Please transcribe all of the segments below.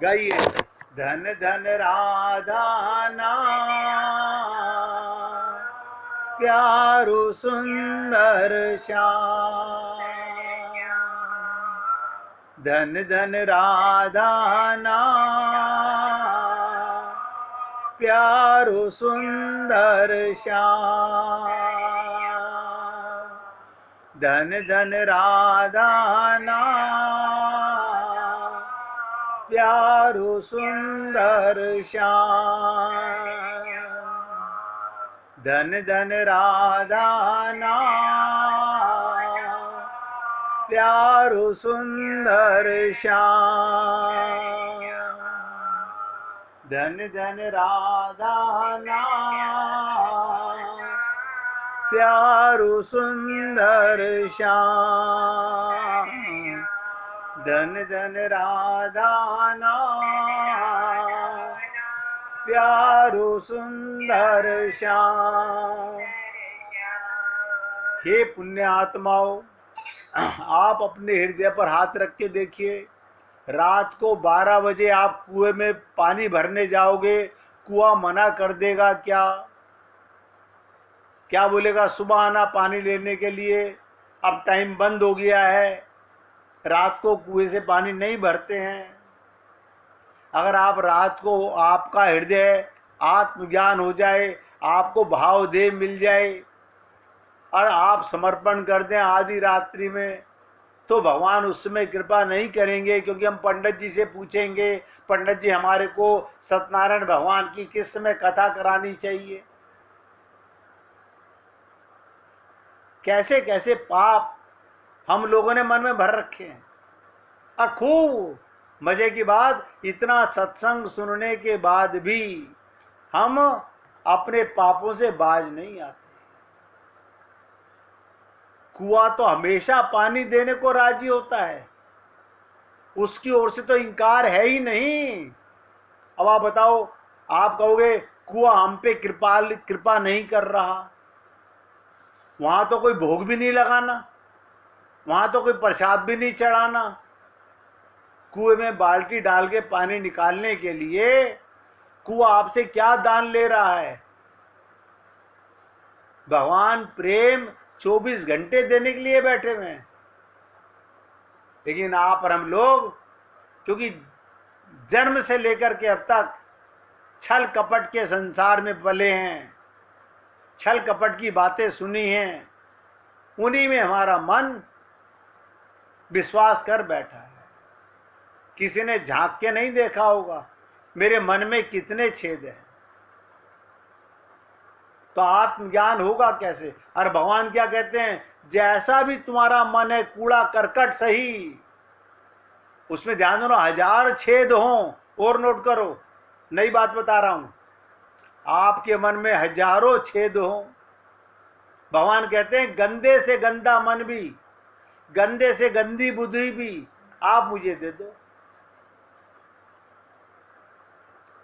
गाइए। धन धन राधा नाम, प्यारू सुंदर श्याम। धन धन राधा नाम, प्यारू सुंदर श्याम। धन धन राधा नाम, प्यारू सुंदर श्याम। धन धन राधा नाम, प्यारू सुंदर श्याम। धन धन राधा नाम, प्यारू सुंदर श्याम। धन धन राधा नाम, प्यारू सुंदर श्याम। हे पुण्य आत्माओं, आप अपने हृदय पर हाथ रख के देखिए। रात को 12 बजे आप कुएं में पानी भरने जाओगे, कुआं मना कर देगा क्या? क्या बोलेगा सुबह आना पानी लेने के लिए, अब टाइम बंद हो गया है। रात को कुएं से पानी नहीं भरते हैं। अगर आप रात को आपका हृदय आत्मज्ञान हो जाए, आपको भाव देह मिल जाए और आप समर्पण कर दें आधी रात्रि में, तो भगवान उस समय कृपा नहीं करेंगे, क्योंकि हम पंडित जी से पूछेंगे, पंडित जी हमारे को सत्यनारायण भगवान की किस समय कथा करानी चाहिए। कैसे कैसे पाप हम लोगों ने मन में भर रखे हैं। और खूब मजे की बात, इतना सत्संग सुनने के बाद भी हम अपने पापों से बाज नहीं आते। कुआं तो हमेशा पानी देने को राजी होता है, उसकी ओर से तो इनकार है ही नहीं। अब आप बताओ, आप कहोगे कुआं हम पे कृपा नहीं कर रहा, वहां तो कोई भोग भी नहीं लगाना, वहां तो कोई प्रसाद भी नहीं चढ़ाना। कुएं में बाल्टी डाल के पानी निकालने के लिए कुआं आपसे क्या दान ले रहा है? भगवान प्रेम 24 घंटे देने के लिए बैठे हुए हैं। लेकिन आप और हम लोग, क्योंकि जन्म से लेकर के अब तक छल कपट के संसार में पले हैं, छल कपट की बातें सुनी हैं, उन्हीं में हमारा मन विश्वास कर बैठा है। किसी ने झांक के नहीं देखा होगा मेरे मन में कितने छेद हैं। तो आत्मज्ञान होगा कैसे? और भगवान क्या कहते हैं, जैसा भी तुम्हारा मन है कूड़ा करकट सही, उसमें ध्यान दो, 1000 छेद हों। और नोट करो, नई बात बता रहा हूं, आपके मन में हजारों छेद हों। भगवान कहते हैं गंदे से गंदा मन भी, गंदे से गंदी बुद्धि भी आप मुझे दे दो।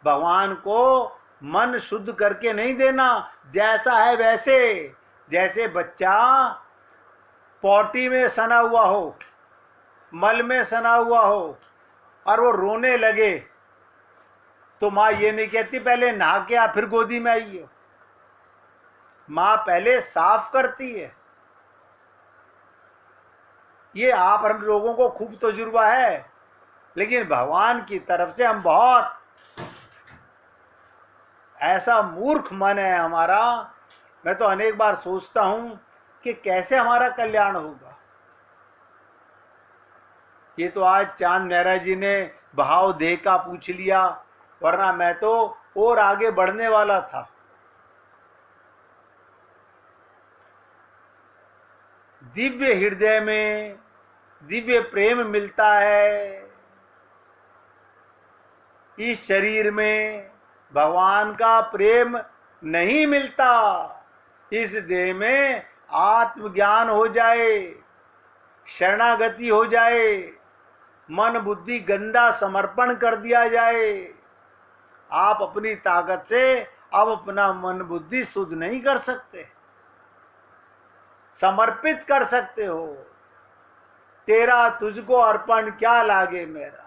भगवान को मन शुद्ध करके नहीं देना, जैसा है वैसे। जैसे बच्चा पॉटी में सना हुआ हो, मल में सना हुआ हो, और वो रोने लगे, तो माँ ये नहीं कहती पहले नहा के आ फिर गोदी में आइए। माँ पहले साफ करती है। ये आप हम लोगों को खूब तजुर्बा है, लेकिन भगवान की तरफ से हम बहुत ऐसा मूर्ख मन है हमारा। मैं तो अनेक बार सोचता हूं कि कैसे हमारा कल्याण होगा। ये तो आज चांद मेहरा जी ने भाव देह का पूछ लिया, वरना मैं तो और आगे बढ़ने वाला था। दिव्य हृदय में दिव्य प्रेम मिलता है, इस शरीर में भगवान का प्रेम नहीं मिलता। इस देह में आत्मज्ञान हो जाए, शरणागति हो जाए, मन बुद्धि गंदा समर्पण कर दिया जाए। आप अपनी ताकत से अब अपना मन बुद्धि शुद्ध नहीं कर सकते, समर्पित कर सकते हो। तेरा तुझको अर्पण क्या लागे मेरा,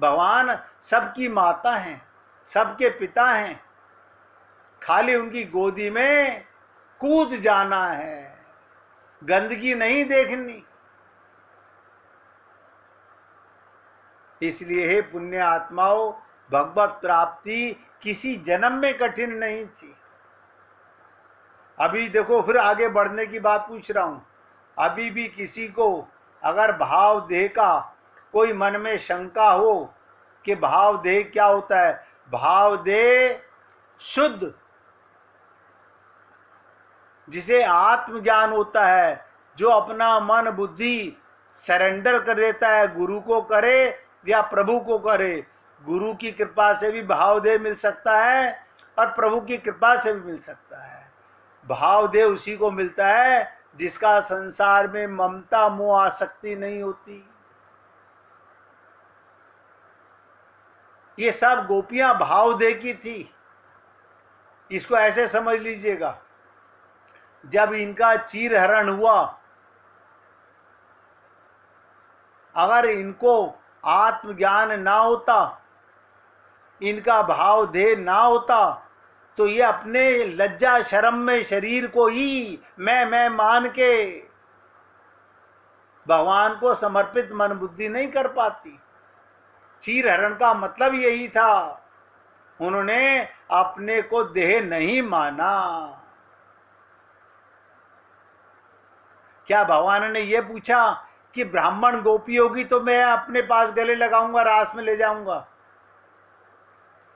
भगवान सबकी माता हैं, सबके पिता हैं, खाली उनकी गोदी में कूद जाना है, गंदगी नहीं देखनी। इसलिए हे पुण्य आत्माओं, भगवत प्राप्ति किसी जन्म में कठिन नहीं थी। अभी देखो, फिर आगे बढ़ने की बात पूछ रहा हूं। अभी भी किसी को अगर भाव देह का कोई मन में शंका हो कि भाव देह क्या होता है, भाव देह शुद्ध, जिसे आत्मज्ञान होता है, जो अपना मन बुद्धि सरेंडर कर देता है, गुरु को करे या प्रभु को करे। गुरु की कृपा से भी भाव देह मिल सकता है और प्रभु की कृपा से भी मिल सकता है। भाव देह उसी को मिलता है जिसका संसार में ममता मोह आसक्ति नहीं होती। ये सब गोपियां भाव देह की थी। इसको ऐसे समझ लीजिएगा, जब इनका चीरहरण हुआ, अगर इनको आत्मज्ञान ना होता, इनका भाव देह ना होता, तो ये अपने लज्जा शर्म में शरीर को ही मैं मान के भगवान को समर्पित मन बुद्धि नहीं कर पाती। चीरहरण का मतलब यही था, उन्होंने अपने को देह नहीं माना। क्या भगवान ने ये पूछा कि ब्राह्मण गोपी होगी तो मैं अपने पास गले लगाऊंगा, रास में ले जाऊंगा,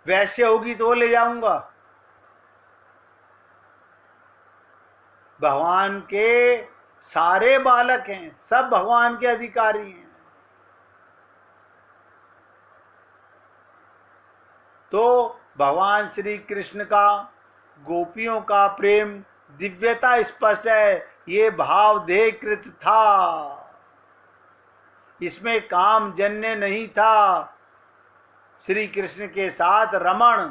वैश्य होगी तो ले जाऊंगा? भगवान के सारे बालक हैं, सब भगवान के अधिकारी हैं। तो भगवान श्री कृष्ण का गोपियों का प्रेम दिव्यता स्पष्ट है। ये भाव देहकृत था, इसमें काम जन्य नहीं था। श्री कृष्ण के साथ रमण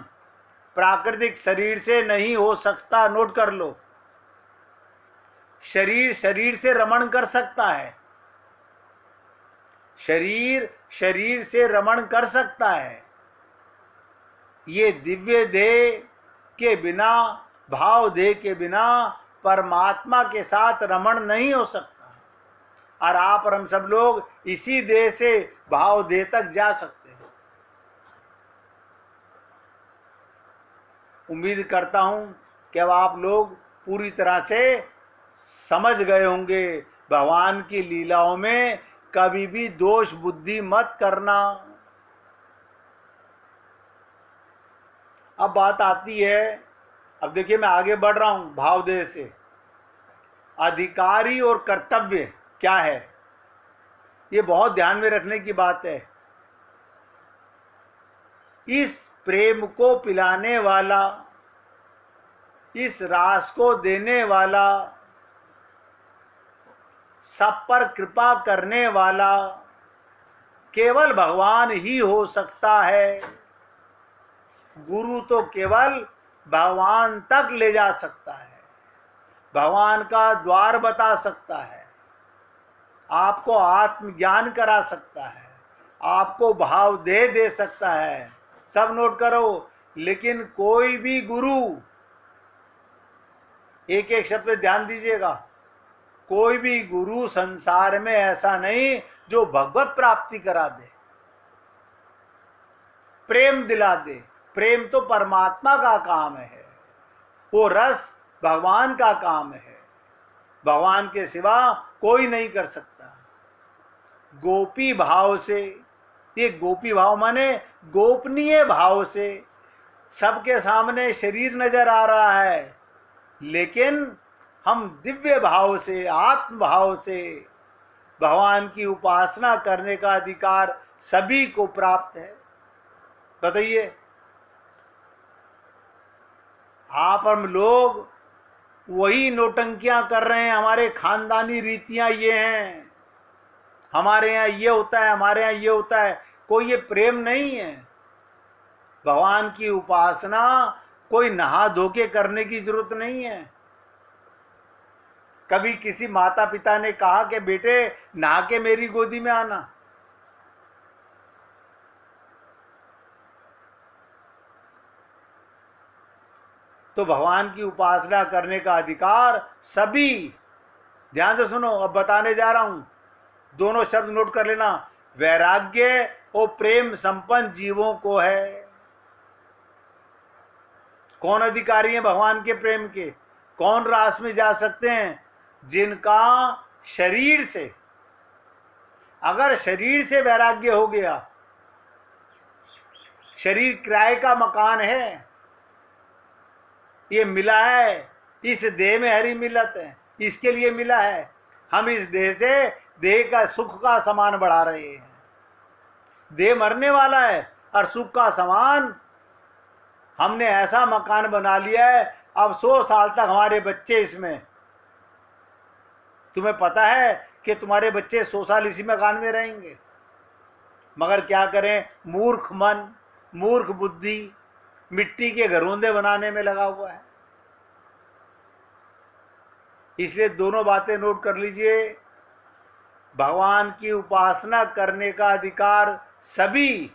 प्राकृतिक शरीर से नहीं हो सकता, नोट कर लो। शरीर शरीर से रमण कर सकता है, शरीर शरीर से रमण कर सकता है। ये दिव्य देह के बिना, भाव देह के बिना परमात्मा के साथ रमण नहीं हो सकता। और आप और हम सब लोग इसी देह से भाव देह तक जा सकते हैं। उम्मीद करता हूं कि अब आप लोग पूरी तरह से समझ गए होंगे। भगवान की लीलाओं में कभी भी दोष बुद्धि मत करना। अब बात आती है, अब देखिए मैं आगे बढ़ रहा हूं भावदेह से। अधिकारी और कर्तव्य क्या है, ये बहुत ध्यान में रखने की बात है। इस प्रेम को पिलाने वाला, इस रास को देने वाला, सब पर कृपा करने वाला केवल भगवान ही हो सकता है। गुरु तो केवल भगवान तक ले जा सकता है, भगवान का द्वार बता सकता है, आपको आत्मज्ञान करा सकता है, आपको भाव दे सकता है। सब नोट करो। लेकिन कोई भी गुरु, एक एक शब्द पे ध्यान दीजिएगा, कोई भी गुरु संसार में ऐसा नहीं जो भगवत प्राप्ति करा दे, प्रेम दिला दे। प्रेम तो परमात्मा का काम है, वो रस भगवान का काम है, भगवान के सिवा कोई नहीं कर सकता। गोपी भाव से, ये गोपी भाव माने गोपनीय भाव से, सबके सामने शरीर नजर आ रहा है, लेकिन हम दिव्य भाव से, आत्म भाव से भगवान की उपासना करने का अधिकार सभी को प्राप्त है। बताइए, आप हम लोग वही नौटंकियां कर रहे हैं। हमारे खानदानी रीतियां ये हैं, हमारे यहाँ ये होता है, हमारे यहाँ ये होता है। कोई ये प्रेम नहीं है। भगवान की उपासना कोई नहा धो के करने की जरूरत नहीं है। कभी किसी माता पिता ने कहा कि बेटे नहा के मेरी गोदी में आना? तो भगवान की उपासना करने का अधिकार सभी, ध्यान से सुनो, अब बताने जा रहा हूं, दोनों शब्द नोट कर लेना, वैराग्य और प्रेम संपन्न जीवों को है। कौन अधिकारी है भगवान के प्रेम के? कौन रास में जा सकते हैं? जिनका शरीर से, अगर शरीर से वैराग्य हो गया, शरीर किराए का मकान है, ये मिला है, इस देह में हरी मिलत है, इसके लिए मिला है, हम इस देह से देह का सुख का सामान बढ़ा रहे हैं। देह मरने वाला है और सुख का सामान हमने ऐसा मकान बना लिया है, अब 100 साल तक हमारे बच्चे इसमें, तुम्हें पता है कि तुम्हारे बच्चे 100 साल इसी मकान में रहेंगे, मगर क्या करें, मूर्ख मन, मूर्ख बुद्धि मिट्टी के घरोंदे बनाने में लगा हुआ है। इसलिए दोनों बातें नोट कर लीजिए, भगवान की उपासना करने का अधिकार सभी।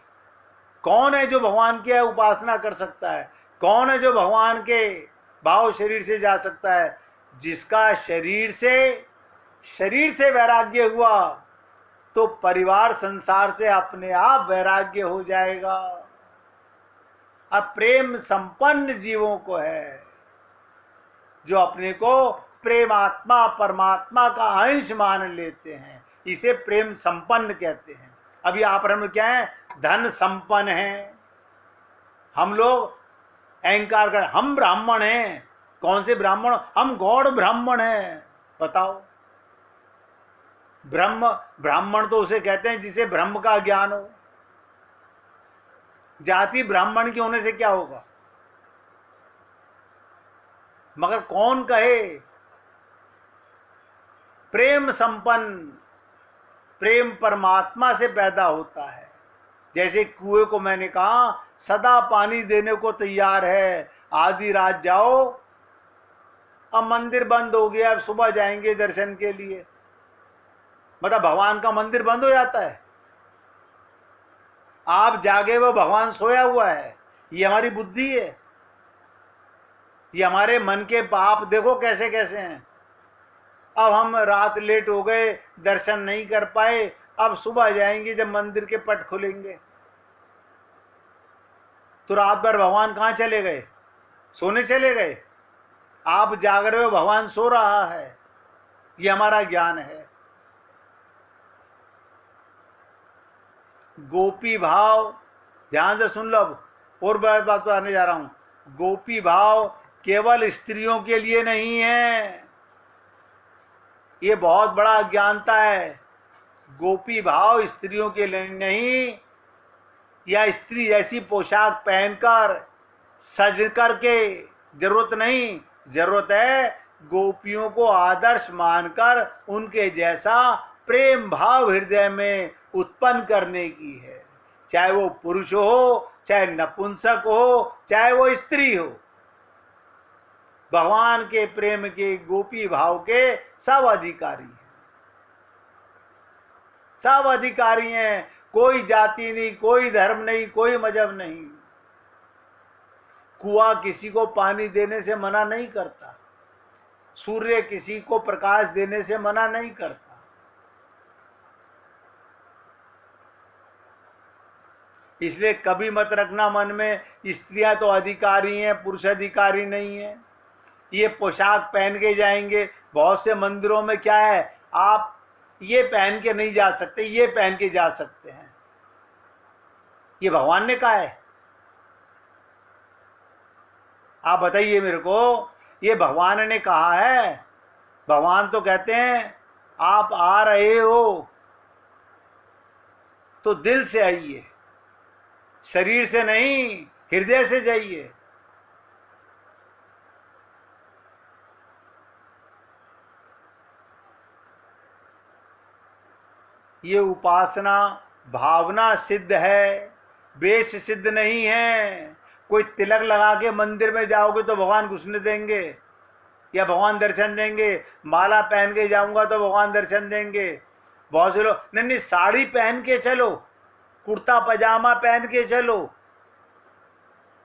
कौन है जो भगवान की उपासना कर सकता है? कौन है जो भगवान के भाव शरीर से जा सकता है? जिसका शरीर से वैराग्य हुआ तो परिवार संसार से अपने आप वैराग्य हो जाएगा। अब प्रेम संपन्न जीवों को है, जो अपने को प्रेमात्मा परमात्मा का अंश मान लेते हैं, इसे प्रेम संपन्न कहते हैं। अभी आप हम क्या है? धन संपन्न है। हम लोग अहंकार कर, हम ब्राह्मण हैं। कौन से ब्राह्मण? हम गौड़ ब्राह्मण हैं। बताओ, ब्राह्मण तो उसे कहते हैं जिसे ब्रह्म का ज्ञान हो। जाति ब्राह्मण के होने से क्या होगा? मगर कौन कहे? प्रेम संपन्न, प्रेम परमात्मा से पैदा होता है। जैसे कुएं को मैंने कहा सदा पानी देने को तैयार है, आधी रात जाओ, अब मंदिर बंद हो गया, अब सुबह जाएंगे दर्शन के लिए, मतलब भगवान का मंदिर बंद हो जाता है। आप जागे वो भगवान सोया हुआ है। ये हमारी बुद्धि है, ये हमारे मन के पाप देखो कैसे कैसे हैं। अब हम रात लेट हो गए, दर्शन नहीं कर पाए, अब सुबह जाएंगे जब मंदिर के पट खुलेंगे। तो रात भर भगवान कहाँ चले गए? सोने चले गए। आप जाग रहे हो, भगवान सो रहा है। ये हमारा ज्ञान है। गोपी भाव, ध्यान से सुन लो, और बड़ी बात बताने जा रहा हूं। गोपी भाव केवल स्त्रियों के लिए नहीं है, ये बहुत बड़ा अज्ञानता है। गोपी भाव स्त्रियों के लिए नहीं, या स्त्री जैसी पोशाक पहनकर सज करके जरूरत नहीं। जरूरत है गोपियों को आदर्श मानकर उनके जैसा प्रेम भाव हृदय में उत्पन्न करने की है। चाहे वो पुरुष हो, चाहे नपुंसक हो, चाहे वो स्त्री हो, भगवान के प्रेम के गोपी भाव के सब अधिकारी हैं। सब अधिकारी हैं। कोई जाति नहीं, कोई धर्म नहीं, कोई मजहब नहीं। कुआं किसी को पानी देने से मना नहीं करता, सूर्य किसी को प्रकाश देने से मना नहीं करता। इसलिए कभी मत रखना मन में स्त्रियां तो अधिकारी हैं, पुरुष अधिकारी नहीं है। ये पोशाक पहन के जाएंगे। बहुत से मंदिरों में क्या है, आप ये पहन के नहीं जा सकते, ये पहन के जा सकते हैं। ये भगवान ने कहा है? आप बताइए मेरे को, ये भगवान ने कहा है? भगवान तो कहते हैं आप आ रहे हो तो दिल से आइए, शरीर से नहीं, हृदय से जाइए। ये उपासना भावना सिद्ध है, वेश सिद्ध नहीं है। कोई तिलक लगा के मंदिर में जाओगे तो भगवान घुसने देंगे या भगवान दर्शन देंगे? माला पहन के जाऊंगा तो भगवान दर्शन देंगे? बहुत से लोग नहीं, साड़ी पहन के चलो, कुर्ता पजामा पहन के चलो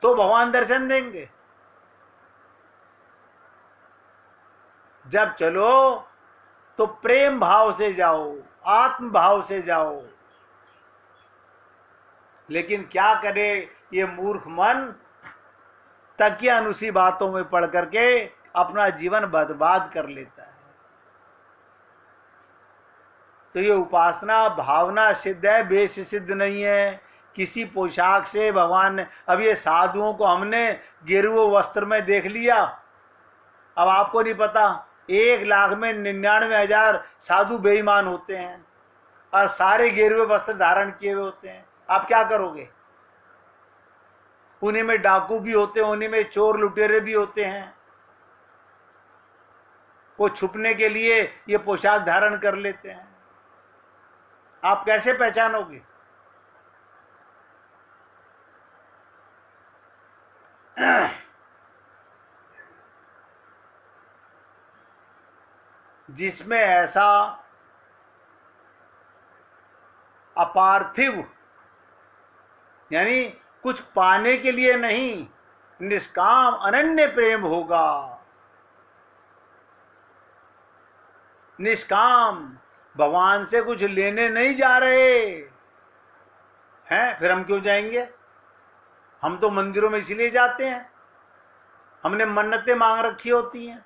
तो भगवान दर्शन देंगे। जब चलो तो प्रेम भाव से जाओ, आत्म भाव से जाओ। लेकिन क्या करे ये मूर्ख मन, तकिया उसी बातों में पढ़ करके अपना जीवन बर्बाद कर लेता है। तो ये उपासना भावना सिद्ध है, वेश सिद्ध नहीं है। किसी पोशाक से भगवान ने, अब ये साधुओं को हमने गेरुए वस्त्र में देख लिया, अब आपको नहीं पता 1,00,000 में 99,000 साधु बेईमान होते हैं और सारे गेरुए वस्त्र धारण किए हुए होते हैं। आप क्या करोगे? उन्हीं में डाकू भी होते हैं, उन्हीं में चोर लुटेरे भी होते हैं। वो छुपने के लिए ये पोशाक धारण कर लेते हैं। आप कैसे पहचानोगे? जिसमें ऐसा अपार्थिव, यानी कुछ पाने के लिए नहीं, निष्काम अनन्य प्रेम होगा। निष्काम, भगवान से कुछ लेने नहीं जा रहे हैं, फिर हम क्यों जाएंगे? हम तो मंदिरों में इसलिए जाते हैं, हमने मन्नतें मांग रखी होती हैं।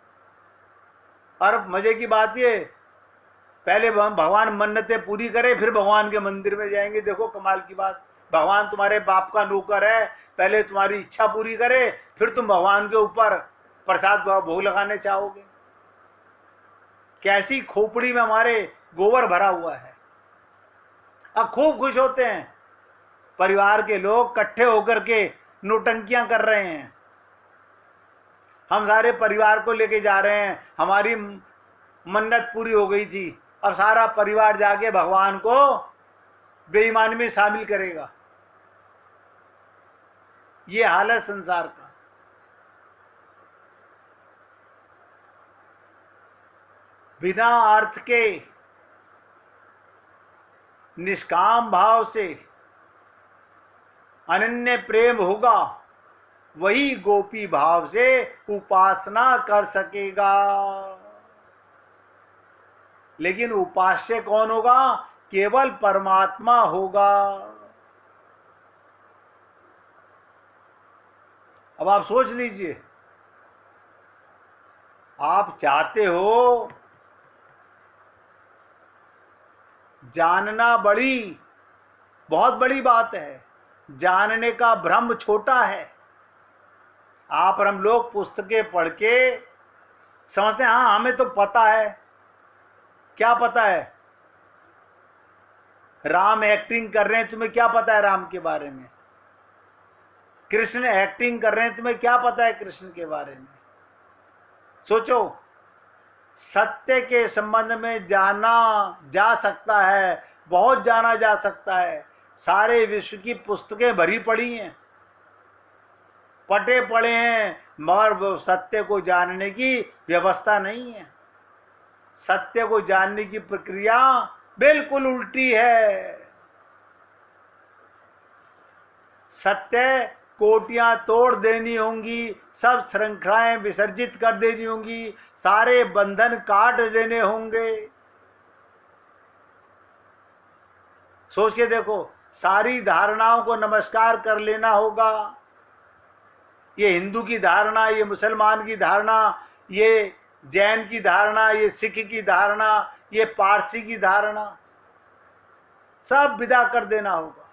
और मजे की बात ये, पहले भगवान मन्नतें पूरी करे फिर भगवान के मंदिर में जाएंगे। देखो कमाल की बात, भगवान तुम्हारे बाप का नौकर है, पहले तुम्हारी इच्छा पूरी करे फिर तुम भगवान के ऊपर प्रसाद भोग लगाने चाहोगे। कैसी खोपड़ी में हमारे गोबर भरा हुआ है। अब खूब खुश होते हैं, परिवार के लोग इकट्ठे होकर के नौटंकियां कर रहे हैं। हम सारे परिवार को लेके जा रहे हैं, हमारी मन्नत पूरी हो गई थी, अब सारा परिवार जाके भगवान को बेईमानी में शामिल करेगा। ये हाल है संसार का। बिना अर्थ के निष्काम भाव से अनन्य प्रेम होगा, वही गोपी भाव से उपासना कर सकेगा। लेकिन उपास्य कौन होगा? केवल परमात्मा होगा। अब आप सोच लीजिए, आप चाहते हो जानना, बहुत बड़ी बात है, जानने का भ्रम छोटा है। आप और हम लोग पुस्तकें पढ़ के समझते हैं हाँ हमें तो पता है। क्या पता है? राम एक्टिंग कर रहे हैं, तुम्हें क्या पता है राम के बारे में? कृष्ण एक्टिंग कर रहे हैं, तुम्हें क्या पता है कृष्ण के बारे में? सोचो, सत्य के संबंध में जाना जा सकता है, बहुत जाना जा सकता है। सारे विश्व की पुस्तकें भरी पड़ी हैं, पटे पड़े हैं, मगर वो सत्य को जानने की व्यवस्था नहीं है। सत्य को जानने की प्रक्रिया बिल्कुल उल्टी है। सत्य कोटियां तोड़ देनी होंगी, सब श्रृंखलाएं विसर्जित कर देनी होंगी, सारे बंधन काट देने होंगे। सोच के देखो, सारी धारणाओं को नमस्कार कर लेना होगा। ये हिंदू की धारणा, ये मुसलमान की धारणा, ये जैन की धारणा, ये सिख की धारणा, ये पारसी की धारणा, सब विदा कर देना होगा।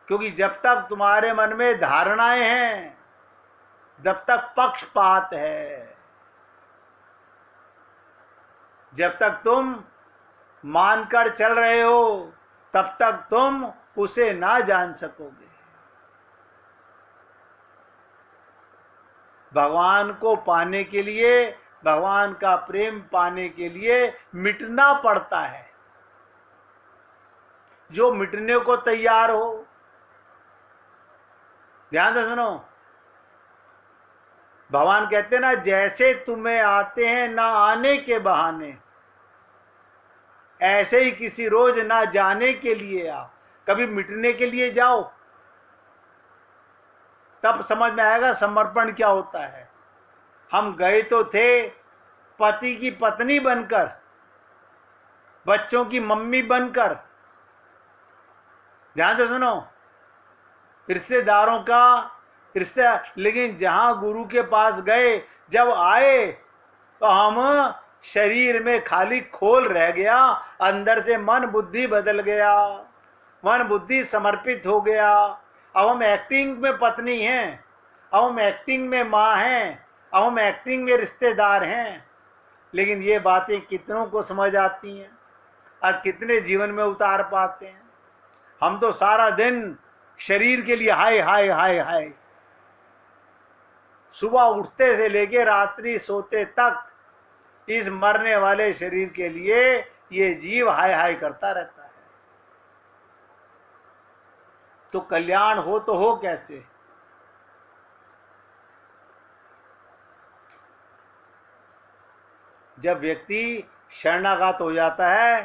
क्योंकि जब तक तुम्हारे मन में धारणाएं हैं, जब तक पक्षपात है, जब तक तुम मानकर चल रहे हो, तब तक तुम उसे ना जान सकोगे। भगवान को पाने के लिए, भगवान का प्रेम पाने के लिए मिटना पड़ता है। जो मिटने को तैयार हो, ध्यान से सुनो, भगवान कहते हैं ना, जैसे तुम्हें आते हैं ना आने के बहाने, ऐसे ही किसी रोज ना जाने के लिए आओ। कभी मिटने के लिए जाओ, तब समझ में आएगा समर्पण क्या होता है। हम गए तो थे पति की पत्नी बनकर, बच्चों की मम्मी बनकर, ध्यान से सुनो, रिश्तेदारों का रिश्ता, लेकिन जहां गुरु के पास गए, जब आए तो हम शरीर में खाली खोल रह गया, अंदर से मन बुद्धि बदल गया, मन बुद्धि समर्पित हो गया। अब हम एक्टिंग में पत्नी हैं, अब हम एक्टिंग में माँ हैं, अब हम एक्टिंग में रिश्तेदार हैं। लेकिन ये बातें कितनों को समझ आती हैं और कितने जीवन में उतार पाते हैं? हम तो सारा दिन शरीर के लिए हाय हाय हाय हाय, सुबह उठते से लेके रात्रि सोते तक इस मरने वाले शरीर के लिए ये जीव हाय हाय करता रहता है। तो कल्याण हो तो हो कैसे? जब व्यक्ति शरणागत हो जाता है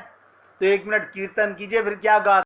तो 1 मिनट कीर्तन कीजिए, फिर क्या गा